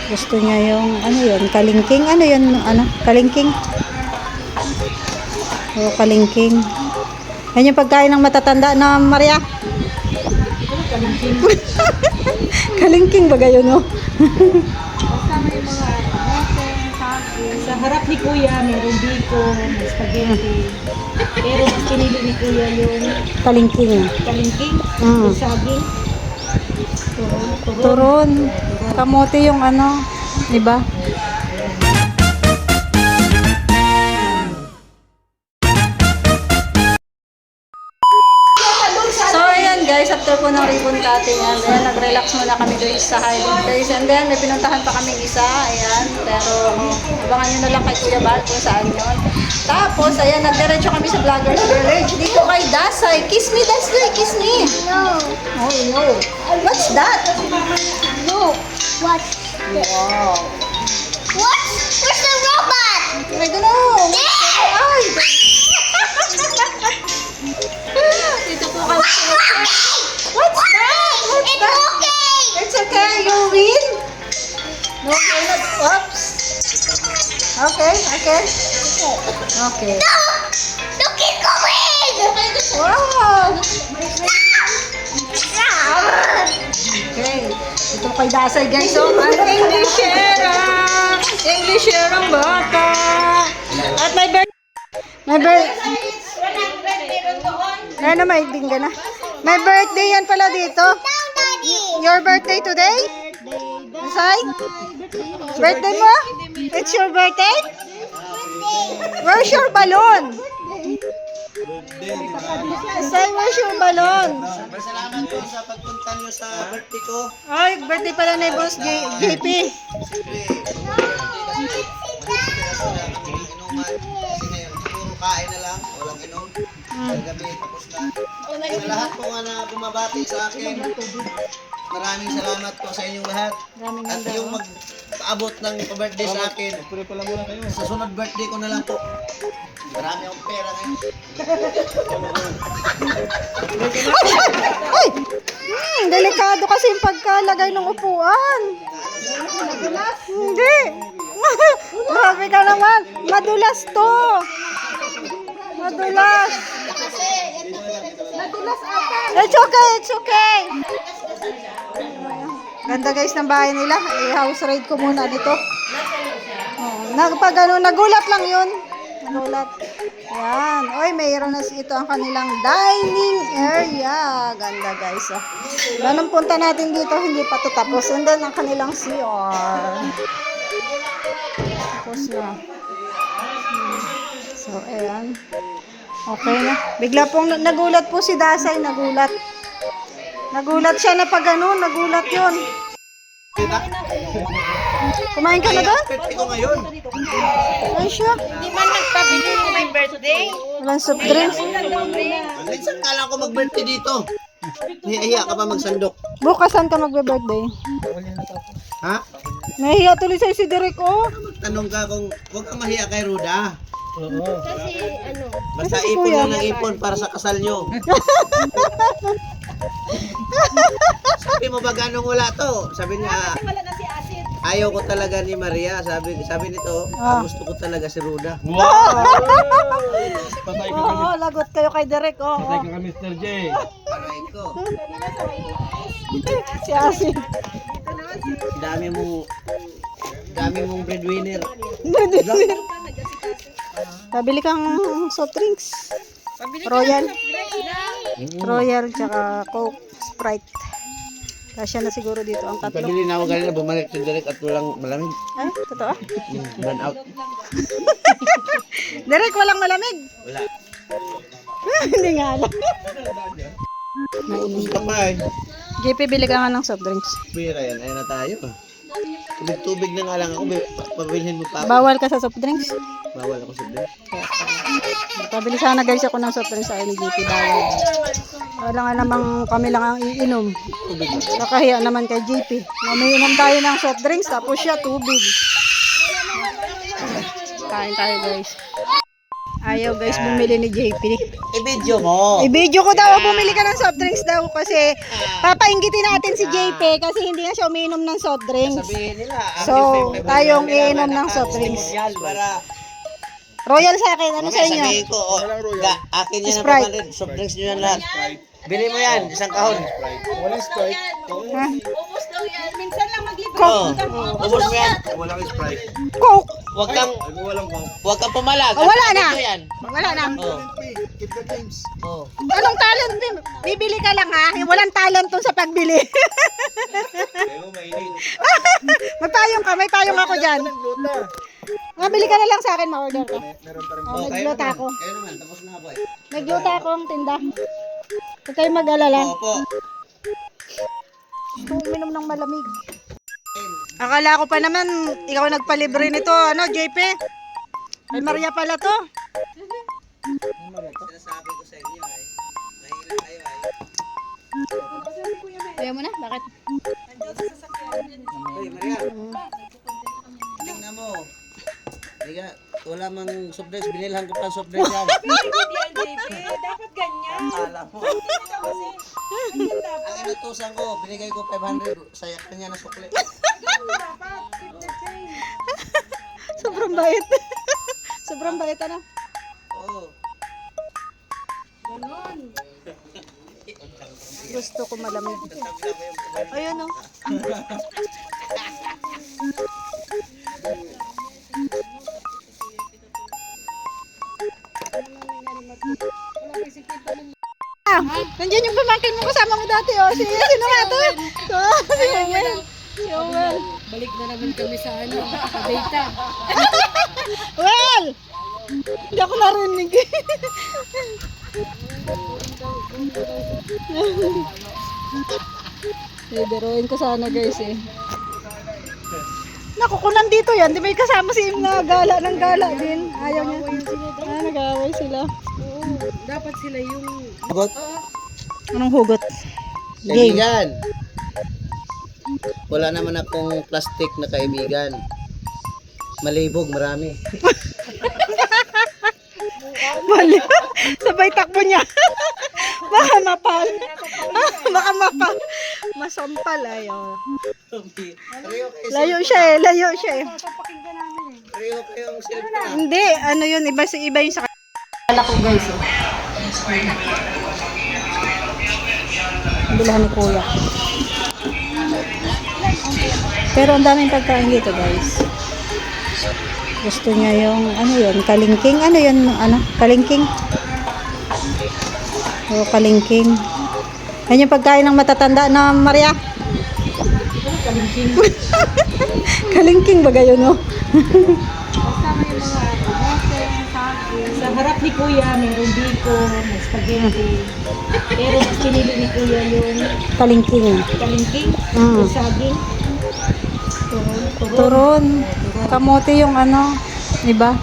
Gusto niya yung, ano yun, kalingking. Ano yun, ano, kalingking. O, kalingking. Yan yung pagkain ng matatanda na Maria. Kalingking. Kalingking ba gayon, no? Basta may mga sa harap ni Kuya, mayroong biko, may spaghetti. Pero mas pinili ni Kuya yung Kalingking. kalingking, Mm. yung saging. Turon. Turon. Kamote yung ano, di ba? So, ayan guys, after po ng ribbon cutting, and then nag-relax muna kami guys sa hiding place. And then, may pinuntahan pa kaming isa, ayan. Pero, abangan nyo na lang kay Kuya Bal kung saan yun. Tapos, ayan, nagdiretso kami sa Vloggers Village. Dito kay Dasay. Kiss me, Dasay, kiss me. No. Oh, no. What's that? Look. What's this? Wow. What? Where's the robot? I don't know. There! Ay! Dito po kami. What's that? What's It's that? okay. It's okay, you win. No, you're not. Oops. Okay, okay. Okay. No! Look, it's going! Wow. Stop! Okay. Ito kay Dasay guys. Oh, ang Englishera. Englishera ang bata. At my birthday. Ano, may ding ka na. May birthday yan pala dito. Down, Daddy! Your birthday today? Dasay? Birthday mo? It's your birthday? Where's your balloon? Dasay, where's your balloon? Salamat po sa pagpunta niyo sa birthday ko. Ay, birthday pala ni Boss JP. Inuman. Kasi ngayon, puro kain na lang. Walang inom. Sa gabi, tapos na. Sa lahat po nga na bumabati sa akin. Maraming salamat po sa inyong lahat. At yung mag-paabot ng pa-birthday sa akin. Sa sunod birthday ko na lang po. Marami akong pera ngayon. Ay! Delikado kasi yung pagkalagay ng upuan. Hindi. Grabe ka naman. Madulas to. Madulas. It's okay, it's okay. Ganda guys ng bahay nila. I-house raid ko muna dito. Nagulat lang yun. Nagulat. Yan. Oy, mayroon na ito ang kanilang dining area. Ganda guys. Oh. Anong punta natin dito, hindi pa ito tapos. And then ang kanilang CR. Tapos na. So, ayan. Okay na. Bigla pong nagulat po si Dasay. Nagulat. Nagulat siya na pag ano, nagulat yun. Kumain ka na doon? Birthday ko ngayon. Ay siya. Hindi man nagpabili mo may birthday. Walang soft drinks. Minsan kala ko mag-birthday dito. Nahihiya ka pa magsandok. Bukasan ka magbe-birthday. Ha? Nahiya tuloy sa'yo si Derek, oh. Tanong ka kung huwag kang mahiya kay Ruda. Kasi, ano, Basta Kasi si ipon Kuya. lang ng ipon para sa kasal nyo. Sabi mo ba ganong wala to? Sabi niya, Wala na si Asid. ayaw ko talaga ni Maria. Sabi nito, gusto ko talaga si Ruda. Oo, lagot kayo kay Derek, oh. Mr. J. Aray ko. Si Asin. Dami mong breadwinner. Pabili kang soft drinks. Royal. Royal, tsaka Coke, Sprite. Kasya na siguro dito ang tatlo. Pabili na ako kanina, bumalik si Derek at walang malamig. Ay, totoo? Burn out. Derek, walang malamig. Wala. Hindi nga alam. Naubos ka pa eh. JP, bili ka nga ng soft drinks. Bira yan, ayun na tayo. Tubig-tubig na nga lang ako. Pabilhin mo pa ako. Bawal ka sa soft drinks. Bawal ako sa Derek. Pabili sana guys ako ng soft drinks sa ni JP. Bawal. Wala nga namang kami lang ang iinom. Nakahiya naman kay JP. Umiinom tayo ng soft drinks tapos siya tubig. Kain tayo guys. Ayaw guys, bumili ni JP. I-video mo. I-video ko daw, bumili ka ng soft drinks daw kasi papainggitin natin si JP kasi hindi na siya umiinom ng soft drinks. Sabihin nila. So, tayong iinom ng soft drinks. Para Royal sa akin, ano sa inyo? sabihin ko, akin yan ang Sprite. 500. Soft drinks nyo yan lahat. Bili mo yan, isang kahon. Walang Sprite. Ha? Ubus daw yan. Minsan lang maglibre. Oo. Ubus mo yan. Walang Sprite. Coke! Huwag kang, Walang Coke. huwag kang pumalag. Oh, wala na. Ito yan. Wala na. Oo. Keep the James. Oo. Anong talent? Bibili ka lang ha? Walang talent to sa pagbili. Pero mainit. Magpayong ka, may payong ako dyan. Gluta. Bili ka na lang sa akin, ma-order ka. Meron pa rin. Oh, nagluta ako. Kayo naman, tapos na ako eh. Nagluta ako ang tinda. Huwag kayong mag-alala. Opo. Gusto ko uminom ng malamig. Akala ko pa naman, ikaw nagpalibre nito, ano, JP? Ay, Maria pala to. Sinasabi ko sa inyo eh. Mahirap kayo eh. Ayaw mo na? Bakit? Uy, Maria. Tingnan mo. Liga, wala mang soft drinks. Binilhan ko pa soft drinks yan. Dapat ganyan. Alam mo. Ang inutusan ko, binigay ko 500. Sayak na niya na sukli. Sobrang bait. Sobrang bait, ano? Oo. Gusto ko malamig. Ayun, oh. Ah, nandiyan yung pamangkin mo kasama mo dati, oh. Sino nga to? Si Owen. Si Owen. Balik na naman kami sa ano, sa data. Well! Hindi ako narinig. Bibiruin ko sana guys eh. Naku, kung nandito yan, di may kasama si Im na gala ng gala din. Ayaw niya. Nag-aaway sila. Dapat sila yung Hugot? Anong hugot? Kaibigan. Wala naman akong plastic na kaibigan. Malibog, marami. Mali. Sabay takbo niya. Baka mapal. Baka mapal. Masampal ayaw. Layo siya eh. Layo siya eh. Pareho kayong cellphone. Hindi. Ano yun? Iba yung sa kala ko guys eh. Bilhan ni kuya. Pero ang daming pagkain dito guys. Gusto niya yung, ano yun, kalingking. Ano yun, ano, kalingking. O, kalingking. Yan yung pagkain ng matatanda na Maria. Kalingking. Kalingking ba gayon, no? kasama yung mga mosen, saging. Sa harap ni Kuya, mayroong biko, may spaghetti. Pero mas pinili ni Kuya yung Kalingking. kalingking, Mm. yung saging. Turon. Kamote yung ano, iba.